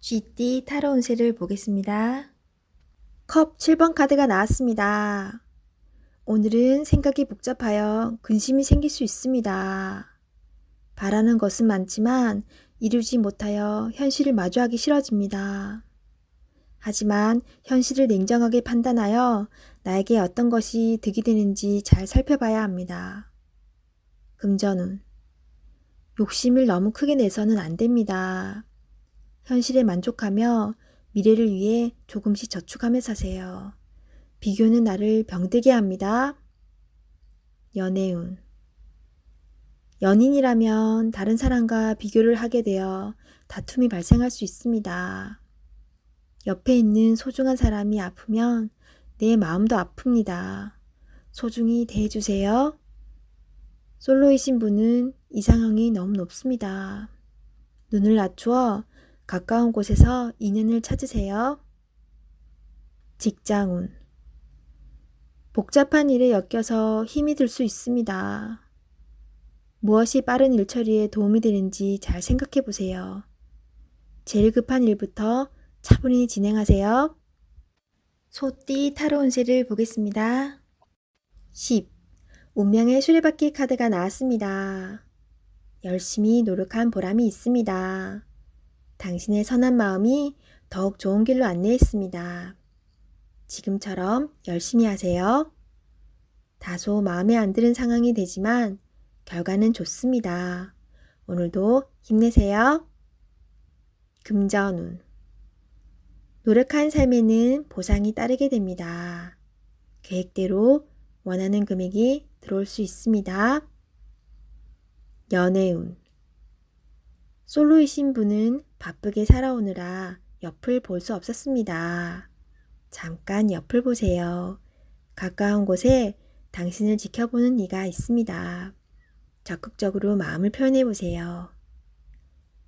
쥐띠 타로 운세를 보겠습니다. 컵 7번 카드가 나왔습니다. 오늘은 생각이 복잡하여 근심이 생길 수 있습니다. 바라는 것은 많지만 이루지 못하여 현실을 마주하기 싫어집니다. 하지만 현실을 냉정하게 판단하여 나에게 어떤 것이 득이 되는지 잘 살펴봐야 합니다. 금전운. 욕심을 너무 크게 내서는 안 됩니다. 현실에 만족하며 미래를 위해 조금씩 저축하며 사세요. 비교는 나를 병들게 합니다. 연애운. 연인이라면 다른 사람과 비교를 하게 되어 다툼이 발생할 수 있습니다. 옆에 있는 소중한 사람이 아프면 내 마음도 아픕니다. 소중히 대해주세요. 솔로이신 분은 이상형이 너무 높습니다. 눈을 낮추어 가까운 곳에서 인연을 찾으세요. 직장운. 복잡한 일에 엮여서 힘이 들 수 있습니다. 무엇이 빠른 일 처리에 도움이 되는지 잘 생각해 보세요. 제일 급한 일부터 차분히 진행하세요. 소띠 타로 운세를 보겠습니다. 10. 운명의 수레바퀴 카드가 나왔습니다. 열심히 노력한 보람이 있습니다. 당신의 선한 마음이 더욱 좋은 길로 안내했습니다. 지금처럼 열심히 하세요. 다소 마음에 안 드는 상황이 되지만 결과는 좋습니다. 오늘도 힘내세요. 금전운. 노력한 삶에는 보상이 따르게 됩니다. 계획대로 원하는 금액이 들어올 수 있습니다. 연애운. 솔로이신 분은 바쁘게 살아오느라 옆을 볼 수 없었습니다. 잠깐 옆을 보세요. 가까운 곳에 당신을 지켜보는 이가 있습니다. 적극적으로 마음을 표현해 보세요.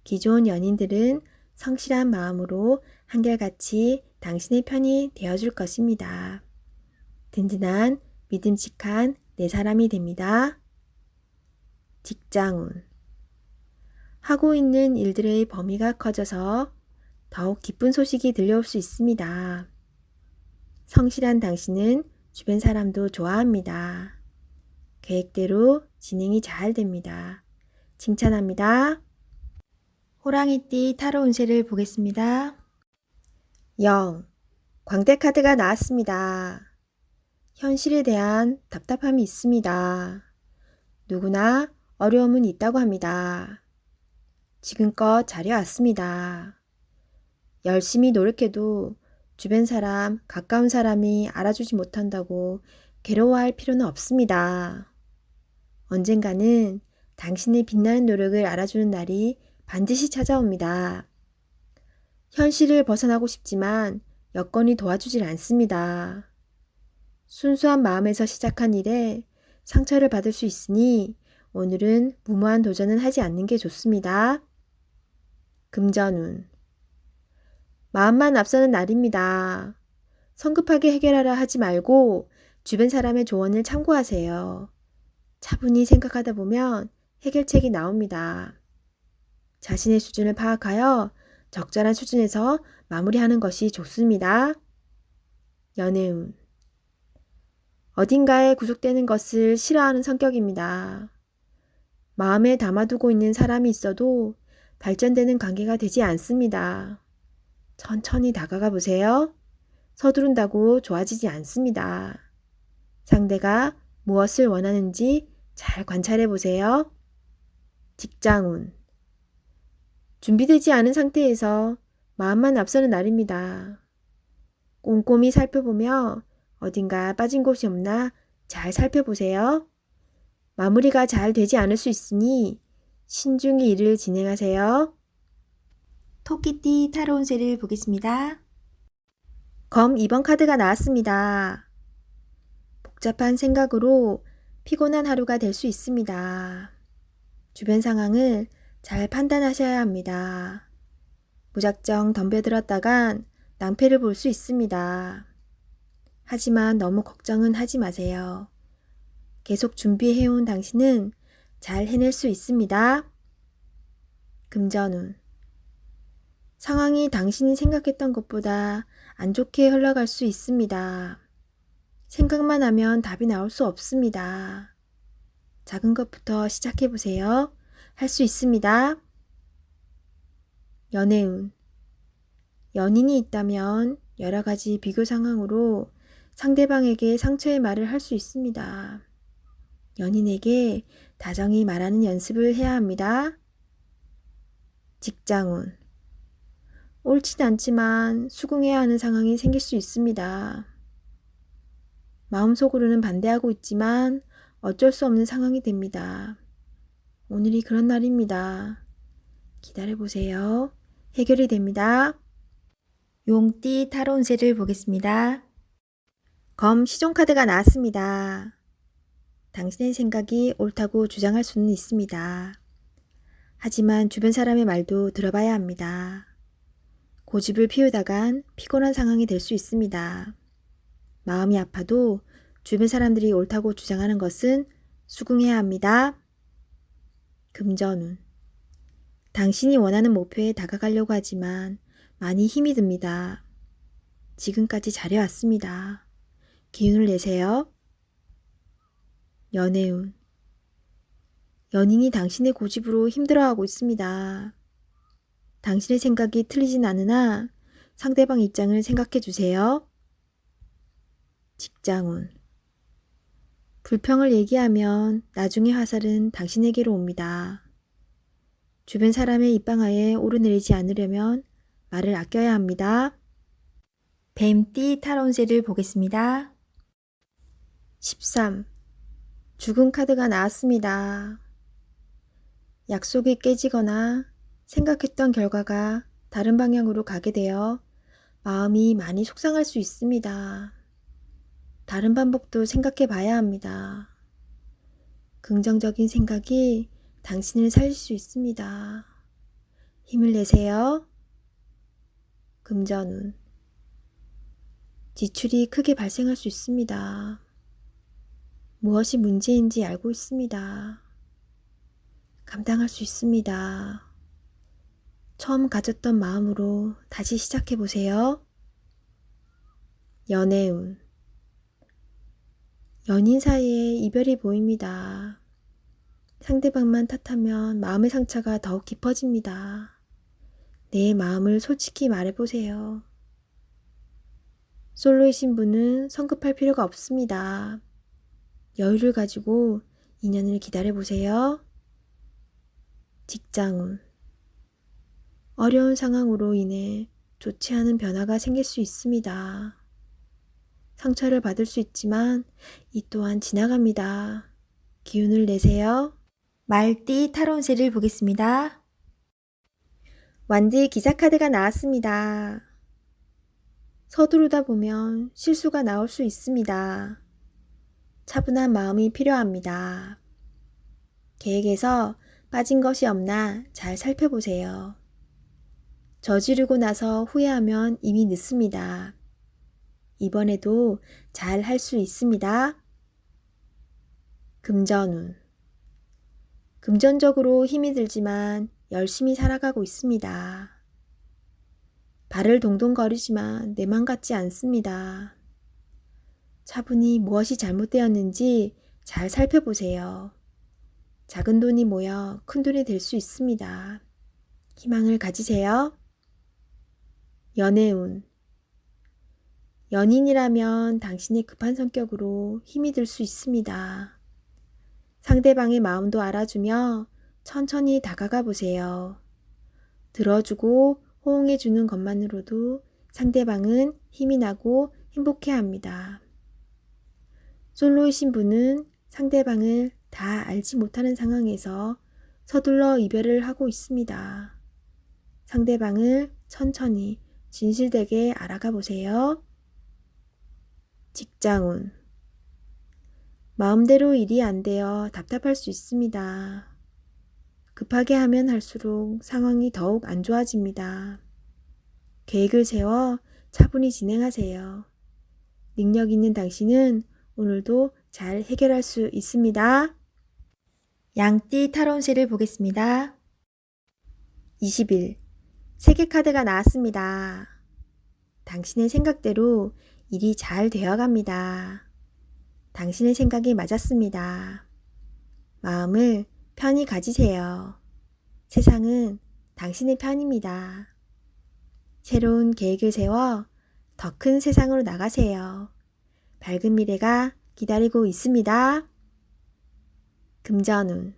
기존 연인들은 성실한 마음으로 한결같이 당신의 편이 되어줄 것입니다. 든든한 믿음직한 내 사람이 됩니다. 직장운. 하고 있는 일들의 범위가 커져서 더욱 기쁜 소식이 들려올 수 있습니다. 성실한 당신은 주변 사람도 좋아합니다. 계획대로 진행이 잘 됩니다. 칭찬합니다. 호랑이띠 타로 운세를 보겠습니다. 0. 광대 카드가 나왔습니다. 현실에 대한 답답함이 있습니다. 누구나 어려움은 있다고 합니다. 지금껏 잘해왔습니다. 열심히 노력해도 주변 사람, 가까운 사람이 알아주지 못한다고 괴로워할 필요는 없습니다. 언젠가는 당신의 빛나는 노력을 알아주는 날이 반드시 찾아옵니다. 현실을 벗어나고 싶지만 여건이 도와주질 않습니다. 순수한 마음에서 시작한 일에 상처를 받을 수 있으니 오늘은 무모한 도전은 하지 않는 게 좋습니다. 금전운. 마음만 앞서는 날입니다. 성급하게 해결하려 하지 말고 주변 사람의 조언을 참고하세요. 차분히 생각하다 보면 해결책이 나옵니다. 자신의 수준을 파악하여 적절한 수준에서 마무리하는 것이 좋습니다. 연애운. 어딘가에 구속되는 것을 싫어하는 성격입니다. 마음에 담아두고 있는 사람이 있어도 발전되는 관계가 되지 않습니다. 천천히 다가가 보세요. 서두른다고 좋아지지 않습니다. 상대가 무엇을 원하는지 잘 관찰해 보세요. 직장운. 준비되지 않은 상태에서 마음만 앞서는 날입니다. 꼼꼼히 살펴보며 어딘가 빠진 곳이 없나 잘 살펴보세요. 마무리가 잘 되지 않을 수 있으니 신중히 일을 진행하세요. 토끼띠 타로 운세를 보겠습니다. 검 2번 카드가 나왔습니다. 복잡한 생각으로 피곤한 하루가 될 수 있습니다. 주변 상황을 잘 판단하셔야 합니다. 무작정 덤벼들었다간 낭패를 볼 수 있습니다. 하지만 너무 걱정은 하지 마세요. 계속 준비해온 당신은 잘 해낼 수 있습니다. 금전운. 상황이 당신이 생각했던 것보다 안 좋게 흘러갈 수 있습니다. 생각만 하면 답이 나올 수 없습니다. 작은 것부터 시작해보세요. 할 수 있습니다. 연애운. 연인이 있다면 여러 가지 비교 상황으로 상대방에게 상처의 말을 할 수 있습니다. 연인에게 다정히 말하는 연습을 해야 합니다. 직장운. 옳진 않지만 수긍해야 하는 상황이 생길 수 있습니다. 마음속으로는 반대하고 있지만 어쩔 수 없는 상황이 됩니다. 오늘이 그런 날입니다. 기다려보세요. 해결이 됩니다. 용띠 타로 운세를 보겠습니다. 검 시종카드가 나왔습니다. 당신의 생각이 옳다고 주장할 수는 있습니다. 하지만 주변 사람의 말도 들어봐야 합니다. 고집을 피우다간 피곤한 상황이 될 수 있습니다. 마음이 아파도 주변 사람들이 옳다고 주장하는 것은 수긍해야 합니다. 금전운. 당신이 원하는 목표에 다가가려고 하지만 많이 힘이 듭니다. 지금까지 잘해왔습니다. 기운을 내세요. 연애운. 연인이 당신의 고집으로 힘들어하고 있습니다. 당신의 생각이 틀리진 않으나 상대방 입장을 생각해 주세요. 직장운. 불평을 얘기하면 나중에 화살은 당신에게로 옵니다. 주변 사람의 입방아에 오르내리지 않으려면 말을 아껴야 합니다. 뱀띠 타로 운세를 보겠습니다. 13. 죽음 카드가 나왔습니다. 약속이 깨지거나 생각했던 결과가 다른 방향으로 가게 되어 마음이 많이 속상할 수 있습니다. 다른 방법도 생각해 봐야 합니다. 긍정적인 생각이 당신을 살릴 수 있습니다. 힘을 내세요. 금전운. 지출이 크게 발생할 수 있습니다. 무엇이 문제인지 알고 있습니다. 감당할 수 있습니다. 처음 가졌던 마음으로 다시 시작해 보세요. 연애운. 연인 사이에 이별이 보입니다. 상대방만 탓하면 마음의 상처가 더욱 깊어집니다. 내 마음을 솔직히 말해보세요. 솔로이신 분은 성급할 필요가 없습니다. 여유를 가지고 인연을 기다려보세요. 직장운. 어려운 상황으로 인해 좋지 않은 변화가 생길 수 있습니다. 상처를 받을 수 있지만 이 또한 지나갑니다. 기운을 내세요. 말띠 타로 운세를 보겠습니다. 완지 기사 카드가 나왔습니다. 서두르다 보면 실수가 나올 수 있습니다. 차분한 마음이 필요합니다. 계획에서 빠진 것이 없나 잘 살펴보세요. 저지르고 나서 후회하면 이미 늦습니다. 이번에도 잘 할 수 있습니다. 금전운. 금전적으로 힘이 들지만 열심히 살아가고 있습니다. 발을 동동거리지만 내 맘 같지 않습니다. 차분히 무엇이 잘못되었는지 잘 살펴보세요. 작은 돈이 모여 큰 돈이 될 수 있습니다. 희망을 가지세요. 연애운. 연인이라면 당신의 급한 성격으로 힘이 들 수 있습니다. 상대방의 마음도 알아주며 천천히 다가가 보세요. 들어주고 호응해주는 것만으로도 상대방은 힘이 나고 행복해합니다. 솔로이신 분은 상대방을 다 알지 못하는 상황에서 서둘러 이별을 하고 있습니다. 상대방을 천천히 진실되게 알아가 보세요. 직장운. 마음대로 일이 안 되어 답답할 수 있습니다. 급하게 하면 할수록 상황이 더욱 안 좋아집니다. 계획을 세워 차분히 진행하세요. 능력 있는 당신은 오늘도 잘 해결할 수 있습니다. 양띠 타로운세를 보겠습니다. 20일 세계 카드가 나왔습니다. 당신의 생각대로 일이 잘 되어갑니다. 당신의 생각이 맞았습니다. 마음을 편히 가지세요. 세상은 당신의 편입니다. 새로운 계획을 세워 더 큰 세상으로 나가세요. 밝은 미래가 기다리고 있습니다. 금전운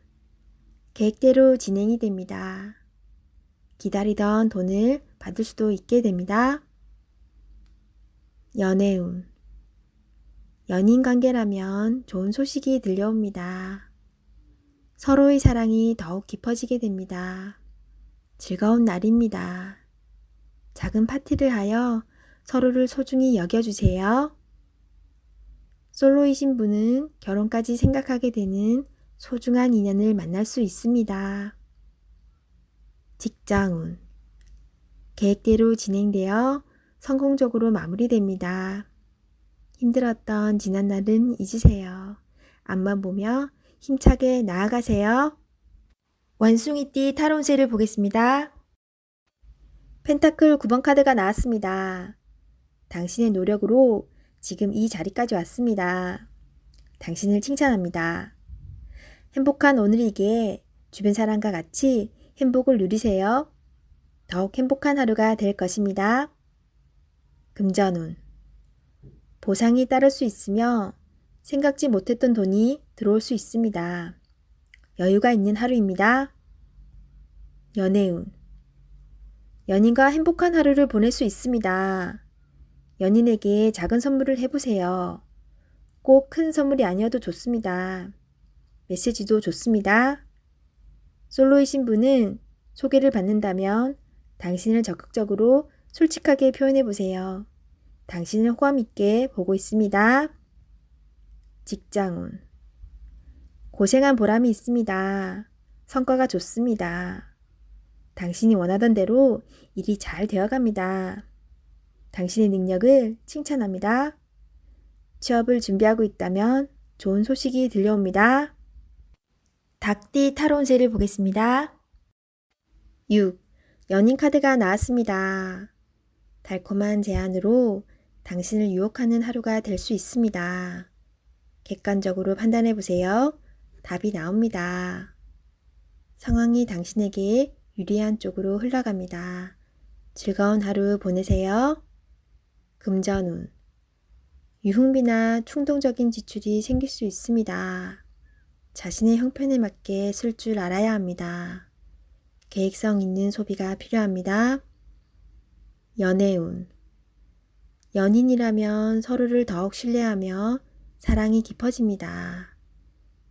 계획대로 진행이 됩니다. 기다리던 돈을 받을 수도 있게 됩니다. 연애운 연인 관계라면 좋은 소식이 들려옵니다. 서로의 사랑이 더욱 깊어지게 됩니다. 즐거운 날입니다. 작은 파티를 하여 서로를 소중히 여겨주세요. 솔로이신 분은 결혼까지 생각하게 되는 소중한 인연을 만날 수 있습니다. 직장운 계획대로 진행되어 성공적으로 마무리됩니다. 힘들었던 지난날은 잊으세요. 앞만 보며 힘차게 나아가세요. 원숭이띠 타로운세를 보겠습니다. 펜타클 9번 카드가 나왔습니다. 당신의 노력으로 지금 이 자리까지 왔습니다. 당신을 칭찬합니다. 행복한 오늘이기에 주변 사람과 같이 행복을 누리세요. 더욱 행복한 하루가 될 것입니다. 금전운 보상이 따를 수 있으며 생각지 못했던 돈이 들어올 수 있습니다. 여유가 있는 하루입니다. 연애운 연인과 행복한 하루를 보낼 수 있습니다. 연인에게 작은 선물을 해보세요. 꼭 큰 선물이 아니어도 좋습니다. 메시지도 좋습니다. 솔로이신 분은 소개를 받는다면 당신을 적극적으로 솔직하게 표현해보세요. 당신을 호감 있게 보고 있습니다. 직장운 고생한 보람이 있습니다. 성과가 좋습니다. 당신이 원하던 대로 일이 잘 되어갑니다. 당신의 능력을 칭찬합니다. 취업을 준비하고 있다면 좋은 소식이 들려옵니다. 닭띠 타로운세를 보겠습니다. 6. 연인 카드가 나왔습니다. 달콤한 제안으로 당신을 유혹하는 하루가 될 수 있습니다. 객관적으로 판단해 보세요. 답이 나옵니다. 상황이 당신에게 유리한 쪽으로 흘러갑니다. 즐거운 하루 보내세요. 금전운 유흥비나 충동적인 지출이 생길 수 있습니다. 자신의 형편에 맞게 쓸 줄 알아야 합니다. 계획성 있는 소비가 필요합니다. 연애운 연인이라면 서로를 더욱 신뢰하며 사랑이 깊어집니다.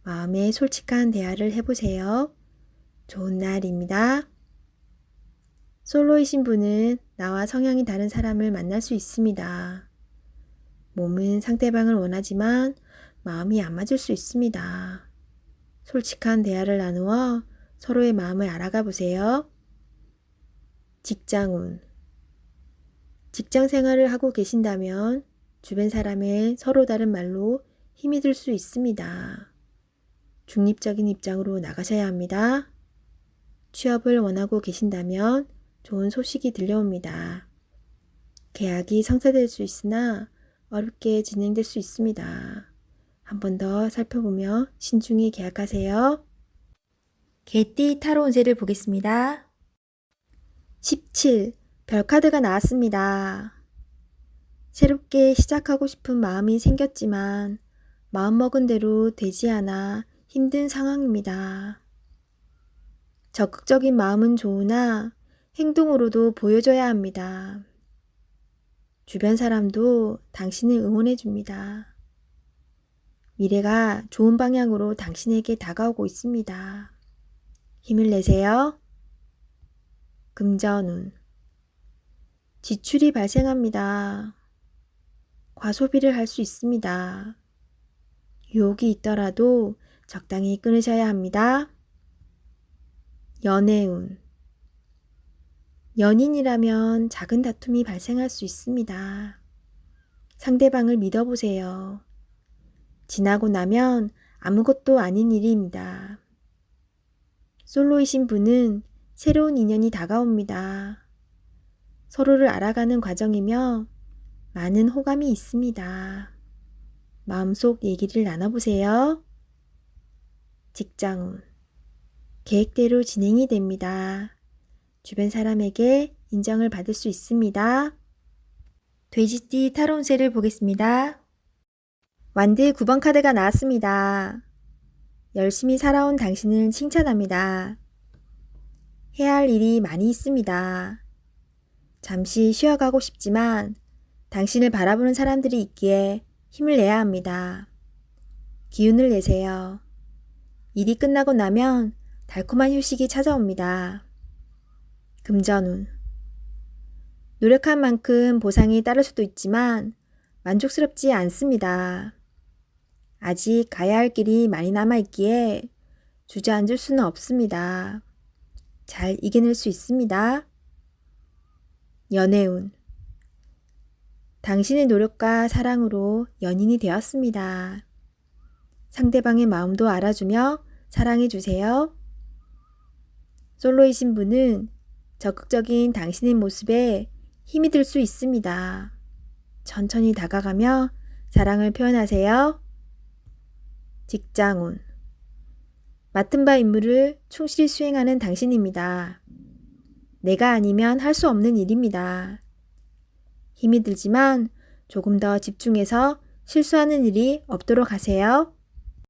마음에 솔직한 대화를 해보세요. 좋은 날입니다. 솔로이신 분은 나와 성향이 다른 사람을 만날 수 있습니다. 몸은 상대방을 원하지만 마음이 안 맞을 수 있습니다. 솔직한 대화를 나누어 서로의 마음을 알아가 보세요. 직장운 직장 생활을 하고 계신다면 주변 사람의 서로 다른 말로 힘이 들 수 있습니다. 중립적인 입장으로 나가셔야 합니다. 취업을 원하고 계신다면 좋은 소식이 들려옵니다. 계약이 성사될 수 있으나 어렵게 진행될 수 있습니다. 한 번 더 살펴보며 신중히 계약하세요. 개띠 타로 운세를 보겠습니다. 17. 별카드가 나왔습니다. 새롭게 시작하고 싶은 마음이 생겼지만 마음먹은 대로 되지 않아 힘든 상황입니다. 적극적인 마음은 좋으나 행동으로도 보여줘야 합니다. 주변 사람도 당신을 응원해 줍니다. 미래가 좋은 방향으로 당신에게 다가오고 있습니다. 힘을 내세요. 금전운 지출이 발생합니다. 과소비를 할 수 있습니다. 유혹이 있더라도 적당히 끊으셔야 합니다. 연애운 연인이라면 작은 다툼이 발생할 수 있습니다. 상대방을 믿어보세요. 지나고 나면 아무것도 아닌 일입니다. 솔로이신 분은 새로운 인연이 다가옵니다. 서로를 알아가는 과정이며 많은 호감이 있습니다. 마음속 얘기를 나눠보세요. 직장운. 계획대로 진행이 됩니다. 주변 사람에게 인정을 받을 수 있습니다. 돼지띠 타로 운세를 보겠습니다. 완드 9번 카드가 나왔습니다. 열심히 살아온 당신을 칭찬합니다. 해야 할 일이 많이 있습니다. 잠시 쉬어가고 싶지만 당신을 바라보는 사람들이 있기에 힘을 내야 합니다. 기운을 내세요. 일이 끝나고 나면 달콤한 휴식이 찾아옵니다. 금전운. 노력한 만큼 보상이 따를 수도 있지만 만족스럽지 않습니다. 아직 가야 할 길이 많이 남아있기에 주저앉을 수는 없습니다. 잘 이겨낼 수 있습니다. 연애운. 당신의 노력과 사랑으로 연인이 되었습니다. 상대방의 마음도 알아주며 사랑해주세요. 솔로이신 분은 적극적인 당신의 모습에 힘이 들 수 있습니다. 천천히 다가가며 사랑을 표현하세요. 직장운. 맡은 바 임무를 충실히 수행하는 당신입니다. 내가 아니면 할 수 없는 일입니다. 힘이 들지만 조금 더 집중해서 실수하는 일이 없도록 하세요.